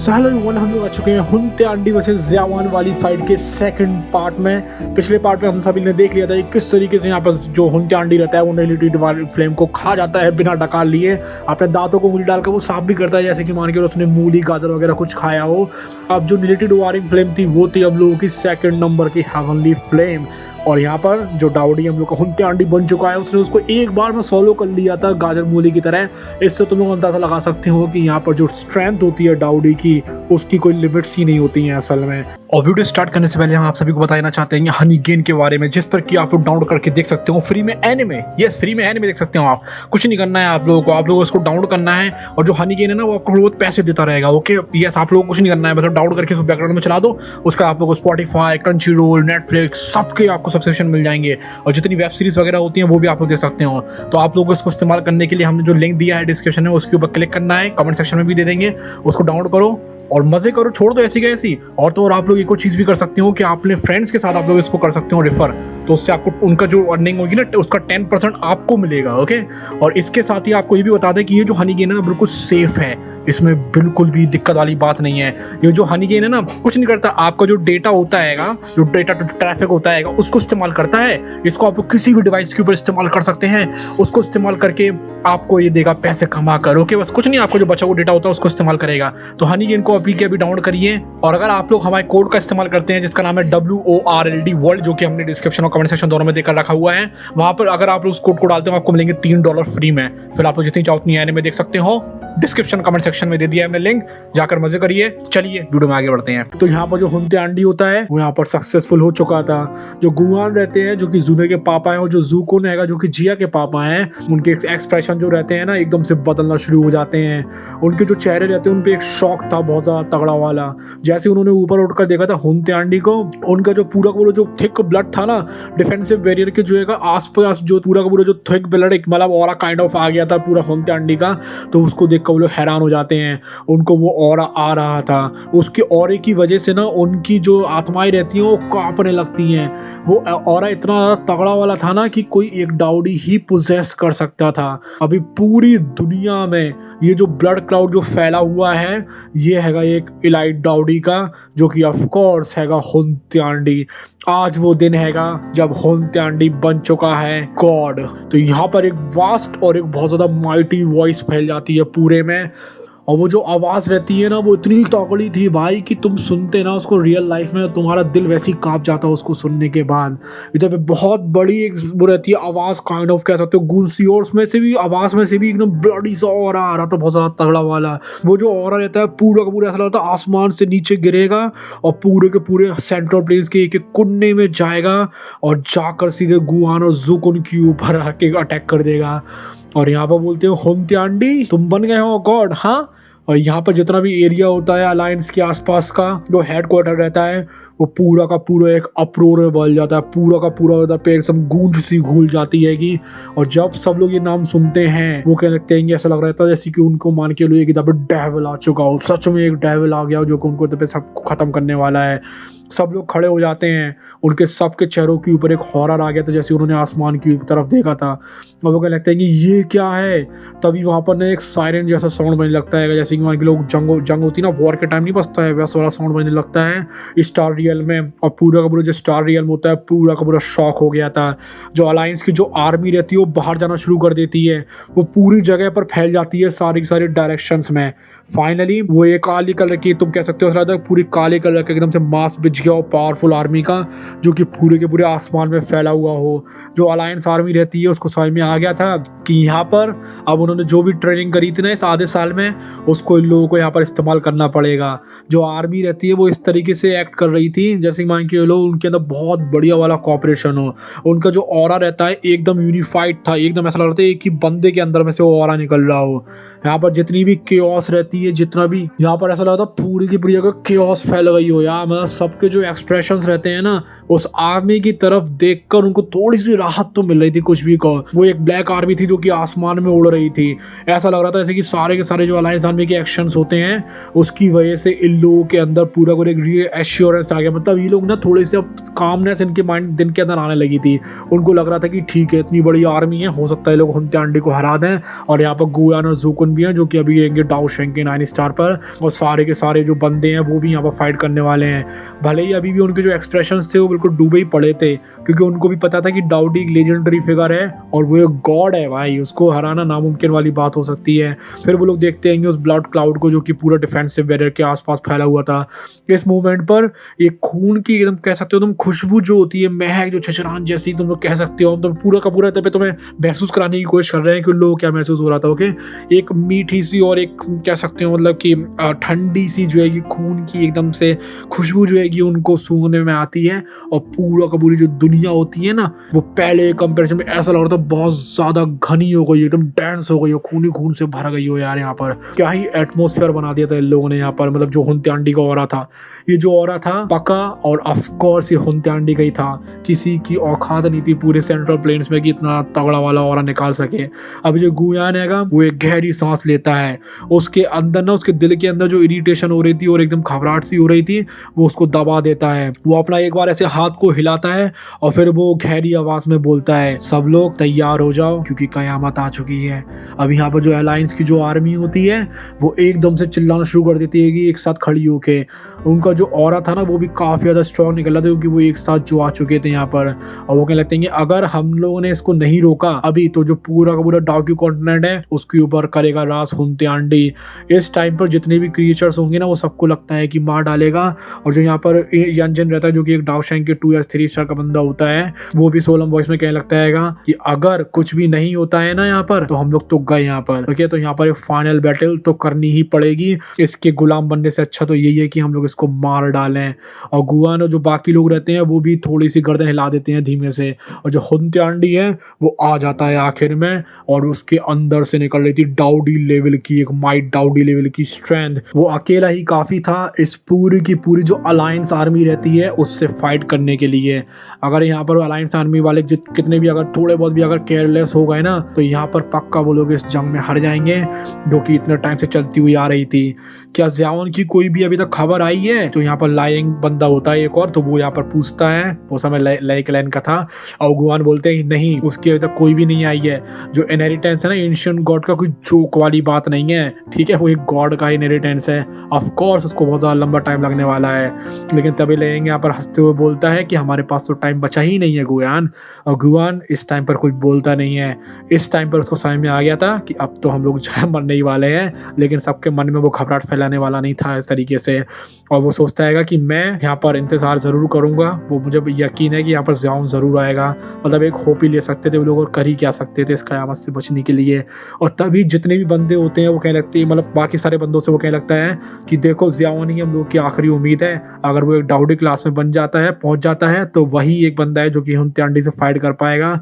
So hello everyone, हम लोग आ चुके हैं हुंते आंडी वर्सेस ज़ियावान वाली फाइट के सेकंड पार्ट में। पिछले पार्ट में हम सभी ने देख लिया था कि किस तरीके से यहाँ पर जो हुंते आंडी रहता है वो नेलिटी वाली फ्लेम को खा जाता है बिना डकार लिए। अपने दांतों को मूली डालकर वो साफ भी करता है, जैसे कि मान के उसने मूली गाजर वगैरह कुछ खाया हो। अब जो नेलिटी वारिंग फ्लेम थी वो थी हम लोगों की सेकंड नंबर की हेवनली फ्लेम। और यहाँ पर जो डाउडी हम लोग का हुंते आंडी बन चुका है, उसने उसको एक बार में सोलो कर लिया था गाजर मूली की तरह। इससे तुम लोग अंदाजा लगा सकते हो कि यहाँ पर जो स्ट्रेंथ होती है डाउडी की, उसकी कोई लिमिट्स ही नहीं होती हैं असल में। और वीडियो स्टार्ट करने से पहले हम आप सभी को बताना चाहते हैं हनी गेन के बारे में, जिस पर कि आप लोग डाउनलोड करके देख सकते हो फ्री में एनिमे। यस, फ्री में एनिमे देख सकते हो आप। कुछ नहीं करना है आप लोगों को, आप लोगों को इसको डाउनलोड करना है। और जो हनी गेन है ना, वो आपको बहुत पैसे देता रहेगा। ओके, यस, आप लोगों को कुछ नहीं करना है, बस डाउनलोड करके उसको बैकग्राउंड में चला दो। उसका आप लोगों को स्पॉटिफाई, क्रंचीरोल, नेटफ्लिक्स सबके आपको सब्सक्रिप्शन मिल जाएंगे। और जितनी वेब सीरीज वगैरह होती हैं वो भी आप लोग देख सकते हो। तो आप लोगों को इसको इस्तेमाल करने के लिए हमने जो लिंक दिया है डिस्क्रिप्शन में, उसके ऊपर क्लिक करना है, कमेंट सेक्शन में भी दे देंगे। उसको डाउनलोड करो और मजे करो, छोड़ दो ऐसी का ऐसी। और तो और आप लोग एक और चीज़ भी कर सकते हो कि आप अपने फ्रेंड्स के साथ आप लोग इसको कर सकते हो रेफर। तो उससे आपको उनका जो अर्निंग होगी ना, उसका 10% आपको मिलेगा। ओके, और इसके साथ ही आपको ये भी बता दें कि ये जो हनी गेन है ना, बिल्कुल सेफ है। इसमें बिल्कुल भी दिक्कत वाली बात नहीं है। ये जो हनी गेन है ना, कुछ नहीं करता। आपका जो डेटा होता है, जो डेटा ट्रैफिक होता है, उसको इस्तेमाल करता है। इसको आप लोग किसी भी डिवाइस के ऊपर इस्तेमाल कर सकते हैं। उसको इस्तेमाल करके आपको ये देगा पैसे कमा कर। ओके, बस कुछ नहीं, आपको जो बचा हुआ डेटा होता है उसको इस्तेमाल करेगा। तो हनी गेन को अभी के अभी डाउनलोड करिए। और अगर आप लोग हमारे कोड का इस्तेमाल करते हैं, जिसका नाम है WORLD वर्ल्ड, जो कि हमने डिस्क्रिप्शन और कमेंट सेक्शन दोनों में देकर रखा हुआ है, वहां पर अगर आप लोग उस कोड को डालते हो आपको मिलेंगे $3 फ्री में। फिर आप लोग जितनी चाहो उतनी एनिमे देख सकते हो। डिस्क्रिप्शन कमेंट सेक्शन में दे दिया है हमने लिंक, जाकर मजे करिए। चलिए वीडियो में आगे बढ़ते हैं। तो यहाँ पर जो हुंते आंडी होता है वो यहाँ पर सक्सेसफुल हो चुका था। जो गुआन रहते हैं, जो कि जूने के पापा हैं, और जो ज़ुकोन हैगा जो कि जिया के पापा हैं, उनके एक्सप्रेशन जो रहते हैं ना, एकदम से बदलना शुरू हो जाते हैं। उनके जो चेहरे रहते हैं उन पे एक शौक था बहुत ज़्यादा तगड़ा वाला। जैसे उन्होंने ऊपर उठकर देखा था हुंते आंडी को, उनका जो पूरा का पूरा जो थिक ब्लड था ना, डिफेंसिव बैरियर के जो है आसपास जो पूरा का पूरा जो थिक ब्लड एक मतलब ऑरा काइंड ऑफ आ गया था पूरा हुंते आंडी का। तो उसको देख वो लोग हैरान हो जाते हैं। उनको वो ऑरा आ रहा था, उसके ऑरे की वजह से ना उनकी जो आत्माएं रहती हैं वो कांपने लगती हैं। वो ऑरा इतना तगड़ा वाला था ना कि कोई एक डाउडी ही पोजेस कर सकता था। अभी पूरी दुनिया में ये जो ब्लड क्लाउड जो फैला हुआ है, ये हैगा एक इलाइट डाउडी का, जो कि ऑफ कोर्स हैगा हुंते आंडी। आज वो दिन हैगा जब हुंते आंडी बन चुका है गॉड। तो यहाँ पर एक वास्ट और एक बहुत ज़्यादा माइटी वॉइस फैल जाती है पूरे में। और वो जो आवाज़ रहती है ना, वो इतनी तगड़ी थी भाई कि तुम सुनते ना उसको रियल लाइफ में, तुम्हारा दिल वैसे ही कांप जाता उसको सुनने के बाद। इधर पे बहुत बड़ी एक वो रहती है आवाज़, काइंड ऑफ कह सकते हो गूंसियोर्स में से भी, आवाज़ में से भी एकदम बड़ी सा ऑरा आ रहा था बहुत ज़्यादा तगड़ा वाला। वो जो ऑरा रहता है पूरा का पूरा ऐसा लगता है आसमान से नीचे गिरेगा और पूरे के पूरे सेंट्रल प्लेस के एक कोने में जाएगा और जाकर सीधे गुआन और ज़ुकोन के ऊपर आके अटैक कर देगा। और यहाँ पर बोलते हो हुंते आंडी तुम बन गए हो गॉड। हाँ, और यहाँ पर जितना भी एरिया होता है अलायंस के आसपास का, जो हेडक्वार्टर रहता है, वो पूरा का पूरा एक अप्रोर में बदल जाता है। पूरा का पूरा उधर पे एकदम गूंज सी घूल जाती है कि। और जब सब लोग ये नाम सुनते हैं, वो कहने लगते हैं कि ऐसा लग रहा था जैसे कि उनको मान के लो एक इधर पे डेविल आ चुका हो। सच में एक डेविल आ गया हो जो कि उनको इधर पे सबको खत्म करने वाला है। सब लोग खड़े हो जाते हैं, उनके सबके चेहरों के ऊपर एक हॉरर आ गया था, जैसे उन्होंने आसमान की तरफ देखा था। और वो कहने लगते हैं कि ये क्या है। तभी वहाँ पर ना एक सायरन जैसा साउंड बनने लगता है, जैसे कि वहाँ के लोग जंग होती है ना, वॉर के टाइम नहीं बजता है, वैसा वाला साउंड बनने लगता है स्टार रियल में। और पूरा का पूरा जो स्टार रियल में होता है, पूरा का पूरा शॉक हो गया था। जो अलायंस की जो आर्मी रहती है वो बाहर जाना शुरू कर देती है, वो पूरी जगह पर फैल जाती है सारी की सारी डायरेक्शंस में। फाइनली वो एक काली कलर की, तुम कह सकते हो पूरी काले कलर का एकदम से मास बिछ गया हो पावरफुल आर्मी का, जो कि पूरे के पूरे आसमान में फैला हुआ हो। जो अलायंस आर्मी रहती है उसको समझ में आ गया था कि यहाँ पर अब उन्होंने जो भी ट्रेनिंग करी थी ना इस आधे साल में, उसको इन लोगों को यहाँ पर इस्तेमाल करना पड़ेगा। जो आर्मी रहती है वो इस तरीके से एक्ट कर रही थी जैसे मान के लोग उनके अंदर बहुत बढ़िया वाला कॉपरेशन हो। उनका जो ऑरा रहता है एकदम यूनिफाइड था, एकदम ऐसा लग रहा था एक ही बंदे के अंदर में से वो ऑरा निकल रहा हो। यहाँ पर जितनी भी केओस रहती है, जितना भी यहाँ पर ऐसा लगता है पूरी की पूरी जगह केओस फैल गई हो यार। मतलब सबके जो एक्सप्रेशंस रहते हैं ना, उस आर्मी की तरफ देखकर उनको थोड़ी सी राहत तो मिल रही थी कुछ भी कहो। वो एक ब्लैक आर्मी थी जो कि आसमान में उड़ रही थी। ऐसा लग रहा था जैसे कि सारे के सारे जो अलायंस आर्मी के एक्शंस होते हैं उसकी वजह से इन लोगों के अंदर पूरा पूरा एक रीएश्योरेंस आ गया। मतलब ये लोग ना थोड़े से अब कामनेस इनके माइंड दिन के अंदर आने लगी थी। उनको लग रहा था कि ठीक है, इतनी बड़ी आर्मी है, हो सकता है लोग हुंते आंडी को हरा दें। और यहाँ पर गुआन और ज़ुकोन भी हैं जो कि अभी येंगे डाओ शेंकेन 9 स्टार पर, और सारे के सारे जो बंदे हैं वो भी यहाँ पर फाइट करने वाले हैं। भले ही अभी भी उनके जो एक्सप्रेशंस थे वो बिल्कुल डूबे ही पड़े थे, क्योंकि उनको भी पता था कि डाउडी एक लेजेंडरी फिगर है और वो एक गॉड है भाई, उसको हराना नामुमकिन वाली बात हो सकती है। फिर वो लोग देखते हैं उस ब्लड क्लाउड को जो कि पूरा डिफेंसिव बैरियर के आसपास फैला हुआ था। इस मूवमेंट पर एक खून की एकदम कह सकते हो तुम खुशबू जो होती है, महक जो छचरान जैसी तुम लोग कह सकते हो, तो पूरा का पूरा तब तुम्हें महसूस कराने की कोशिश कर रहे हैं कि उन लोगों को क्या महसूस हो रहा था। ओके, एक मीठी सी और एक कह सकते हो मतलब कि ठंडी सी जो है कि खून की एकदम से खुशबू जो है कि उनको सूंघने में आती है, और पूरा का पूरी जो दुनिया होती है ना वो पहले कंपैरिजन में ऐसा लग रहा था बहुत ज्यादा घनी हो गई, एकदम डेंस हो गई हो, खूनी खून से भर गई हो यार। यहाँ पर क्या ही एटमॉस्फेयर बना दिया था इन लोगों ने यहाँ पर, मतलब जो हुंत्यांडी का ऑरा था, ये जो ऑरा था पक्का और ऑफ कोर्स ये हुंत्यांडी का ही था। किसी की औकात नहीं थी पूरे सेंट्रल प्लेन्स में कि इतना तगड़ा वाला ऑरा निकाल सके। अभी जो गुयान हैगा वो एक गहरी सांस लेता है, उसके अंदर ना उसके दिल के अंदर जो इरिटेशन हो रही थी और एकदम घबराहट सी हो रही थी वो उसको दबा देता है। वो अपना एक बार ऐसे हाथ को हिलाता है और फिर वो गहरी आवाज में बोलता है, सब लोग तैयार हो जाओ क्योंकि कयामत आ चुकी है। अब यहाँ पर जो अलायंस की जो आर्मी होती है वो एकदम से चिल्लाना शुरू कर देती है कि एक साथ खड़ी होके। उनका जो ऑरा था ना वो भी काफ़ी ज़्यादा स्ट्रॉन्ग निकल रहा था, क्योंकि वो एक साथ जो आ चुके थे यहाँ पर। और वो कहने लगते हैं कि अगर हम लोगों ने इसको नहीं रोका अभी तो जो पूरा का पूरा डार्क कॉन्टिनेंट है उसके ऊपर करेगा राज हुंत्यांडी। इस टाइम पर जितने भी क्रिएचर्स होंगे ना वो सबको लगता है कि मार डालेगा। और जो यहाँ पर यंजन रहता है जो कि एक डाउशैंग के 2 या 3 स्टार का बंदा होता है, वो भी सोलम वॉइस में कहने लगता है कि अगर कुछ भी नहीं होता है ना यहाँ पर तो हम लोग तो गए यहाँ पर। ओके, तो यहाँ पर एक फाइनल बैटल तो करनी ही पड़ेगी, इसके गुलाम बनने से अच्छा तो यही है कि हम लोग इसको मार डालें। और गुआन और जो बाकी लोग रहते हैं वो भी थोड़ी सी गर्दन हिला देते हैं धीमे से, और जो हुंत्यांडी है वो आ जाता है आखिर में, और उसके अंदर से निकल रही थी डाउडी लेवल की एक माइट डाउडी लेवल की स्ट्रेंथ। वो अकेला ही काफी था इस पूरी की पूरी जो अलायंस आर्मी रहती है उससे फाइट करने के लिए। अगर यहाँ पर अलायंस आर्मी वाले कितने भी अगर थोड़े बहुत भी अगर केयरलेस हो गए ना तो यहाँ पर पक्का वो लोग इस जंग में हार जाएंगे जो कि इतने टाइम से चलती हुई आ रही थी। क्या ज़ियाओन की कोई भी अभी तक खबर आई है? तो यहाँ पर लाइंग बंदा होता है एक और, तो वो यहाँ पर पूछता है, वो समय लाइक लाइन का था, और गुआन बोलते हैं नहीं उसकी अभी तक कोई भी नहीं आई है। जो इनहेरिटेंस है ना एंशिएंट गॉड का कोई जोक वाली बात नहीं है, ठीक है, वो एक गॉड का इनहेरिटेंस है। ऑफ कोर्स उसको बहुत ज़्यादा लंबा टाइम लगने वाला है, लेकिन तभी लेंगे यहाँ पर हंसते हुए बोलता है कि हमारे पास तो टाइम बचा ही नहीं है गुआन। और गुआन इस टाइम पर कुछ बोलता नहीं है। इस टाइम पर उसको समझ में आ गया था कि अब तो हम लोग जो है मरने ही वाले हैं, लेकिन सबके मन में वो घबराहट फैलाने वाला नहीं था इस तरीके से। और वो सोचता है कि मैं यहाँ पर इंतज़ार ज़रूर करूँगा, वो मुझे यकीन है कि यहाँ पर ज़ियाओन ज़रूर आएगा। मतलब एक होप ही ले सकते थे वो लोग, और कर ही क्या सकते थे इस क़यामत से बचने के लिए। और तभी जितने भी बंदे होते हैं वो कहने लगते हैं, मतलब बाकी सारे बंदों से वो कहने लगता है कि देखो ज़ियाओन ही हम लोग की आखिरी उम्मीद है। अगर वो एक डाउडी क्लास में बन जाता है, पहुँच जाता है, तो वही एक बंदा है जो कि हुंत्यांडी से फाइट कर पाएगा।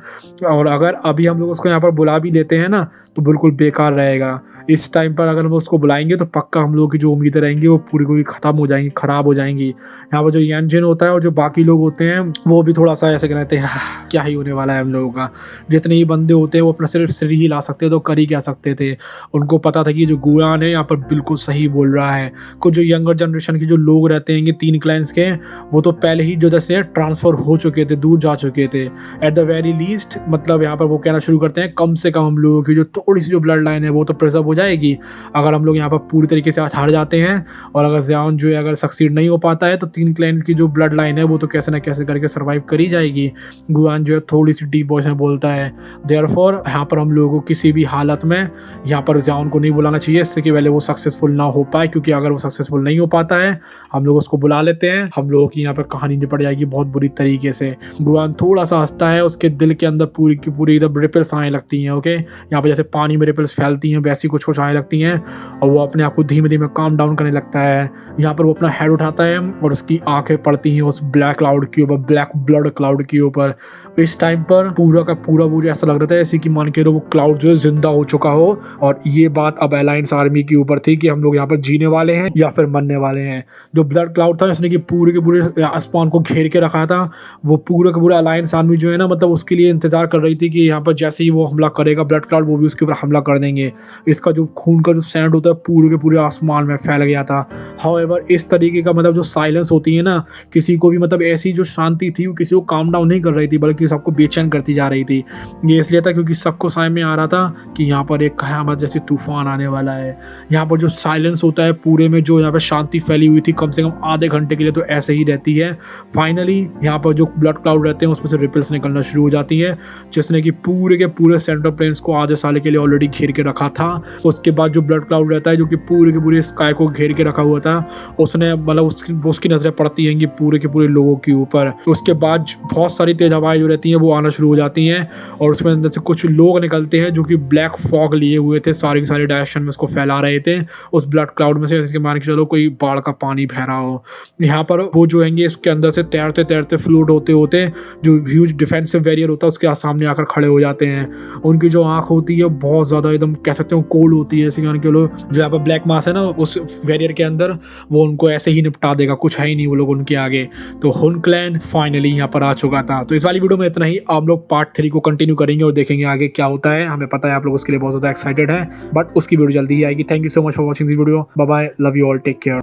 और अगर अभी हम लोग उसको यहाँ पर बुला भी लेते हैं ना तो बिल्कुल बेकार रहेगा। इस टाइम पर अगर हम उसको बुलाएंगे तो पक्का हम लोगों की जो उम्मीदें रहेंगी वो पूरी पूरी ख़त्म हो जाएंगी, ख़राब हो जाएंगी। यहाँ पर जो यंजन होता है और जो बाकी लोग होते हैं वो भी थोड़ा सा ऐसे कहते हैं क्या ही होने वाला है हम लोगों का। जितने ही बंदे होते हैं वो अपना सिर्फ सिर ही ला सकते थे, तो कर ही क्या सकते थे। उनको पता था कि जो गुआन है यहाँ पर बिल्कुल सही बोल रहा है। कुछ जो यंगर जनरेशन के जो लोग रहते हैं 3 क्लैंस के, वो तो पहले ही जो जैसे ट्रांसफ़र हो चुके थे, दूर जा चुके थे एट द वेरी लीस्ट। मतलब यहाँ पर वो कहना शुरू करते हैं कम से कम हम लोगों की जो थोड़ी सी जो ब्लड लाइन है वो तो प्रिजर्व हो जाएगी अगर हम लोग यहाँ पर पूरी तरीके से हार जाते हैं। और अगर ज़ियाओन जो है अगर सक्सीड नहीं हो पाता है तो 3 क्लैंस की जो ब्लड लाइन है वो तो कैसे ना कैसे करके सर्वाइव कर ही जाएगी। गुआन जो है थोड़ी सी डीप वॉइस में बोलता है, देयरफॉर यहाँ पर हम लोगों को किसी भी हालत में यहाँ पर ज़ियाओन को नहीं बुलाना चाहिए, इससे कि पहले वो सक्सेसफुल ना हो पाए। क्योंकि अगर वो सक्सेसफुल नहीं हो पाता है हम लोग उसको बुला लेते हैं, हम लोगों की यहाँ पर कहानी निपट जाएगी बहुत बुरी तरीके से। गुआन थोड़ा सा हंसता है, उसके दिल के अंदर पूरी की पूरी इधर रिपल्स आने लगती हैं। ओके, यहाँ पर जैसे पानी में रिपल्स फैलती हैं वैसी कुछ कुछ आने लगती हैं, और वो अपने आप को धीमे धीमे काम डाउन करने लगता है। यहाँ पर वो अपना हेड उठाता है और उसकी आंखें पड़ती हैं उस ब्लैक क्लाउड के ऊपर, ब्लैक ब्लड क्लाउड के ऊपर। इस टाइम पर पूरा का पूरा वो जो ऐसा लग रहा था जैसे कि मान के वो क्लाउड जो है जिंदा हो चुका हो, और ये बात अब अलायंस आर्मी के ऊपर थी कि हम लोग यहाँ पर जीने वाले हैं या फिर मरने वाले हैं। जो ब्लड क्लाउड था जिसने कि पूरे के पूरे आसमान को घेर के रखा था, वो पूरा का पूरा अलायंस आर्मी जो है ना मतलब उसके लिए इंतजार कर रही थी कि यहाँ पर जैसे ही वो हमला करेगा ब्लड क्लाउड वो भी उसके ऊपर हमला कर देंगे। इसका जो खून का जो सैंड होता है पूरे के पूरे आसमान में फैल गया था। हाउएवर इस तरीके का मतलब जो साइलेंस होती है ना, किसी को भी मतलब ऐसी जो शांति थी वो किसी को काम डाउन नहीं कर रही थी, बल्कि सबको बेचैन करती जा रही थी। ये इसलिए था क्योंकि सबको समझ में आ रहा था कि यहाँ पर एक क़यामत जैसे तूफान आने वाला है। यहाँ पर जो साइलेंस होता है पूरे में, जो यहाँ पर शांति फैली हुई थी कम से कम आधे घंटे के लिए, तो ऐसे ही रहती है। फाइनली यहाँ पर जो ब्लड क्लाउड रहते हैं उसमें से रिपल्स निकलना शुरू हो जाती है, जिसने कि पूरे के पूरे सेंट्रल प्लेन्स को आधे साल के लिए ऑलरेडी घेर के रखा था। उसके बाद जो ब्लड क्लाउड रहता है जो कि पूरे के पूरे स्काई को घेर के रखा हुआ था, उसने मतलब उसकी नज़रें पड़ती हैं कि पूरे के पूरे लोगों के ऊपर। तो उसके बाद बहुत सारी तेज हवाएं जो रहती हैं वो आना शुरू हो जाती हैं, और उसमें अंदर से कुछ लोग निकलते हैं जो कि ब्लैक फॉग लिए हुए थे, सारी की सारी डायरेक्शन में उसको फैला रहे थे उस ब्लड क्लाउड में से, जैसे मान के चलो कोई बाढ़ का पानी बह रहा हो। यहाँ पर वो जो हैंगे इसके अंदर से तैरते तैरते फ्लोट होते होते जो ह्यूज डिफेंसिव बैरियर होता है उसके सामने आकर खड़े हो जाते हैं। उनकी जो आंख होती है बहुत ज़्यादा एकदम कह सकते हो कोल्ड होती है, जैसे मान के लो जो यहाँ पर ब्लैक मास है ना उस बैरियर के अंदर, वो उनको ऐसे ही निपटा देगा, कुछ है ही नहीं वो लोग उनके आगे। तो हुन क्लैन फाइनली यहाँ पर आ चुका था। तो इस वाली वीडियो में इतना ही। आप लोग पार्ट 3 को कंटिन्यू करेंगे और देखेंगे आगे क्या होता है। हमें पता है आप लोग उसके लिए बहुत ज़्यादा एक्साइटेड है, बट उसकी वीडियो जल्दी ही आएगी। Thank you so much for watching this video. Bye bye, love you all, take care.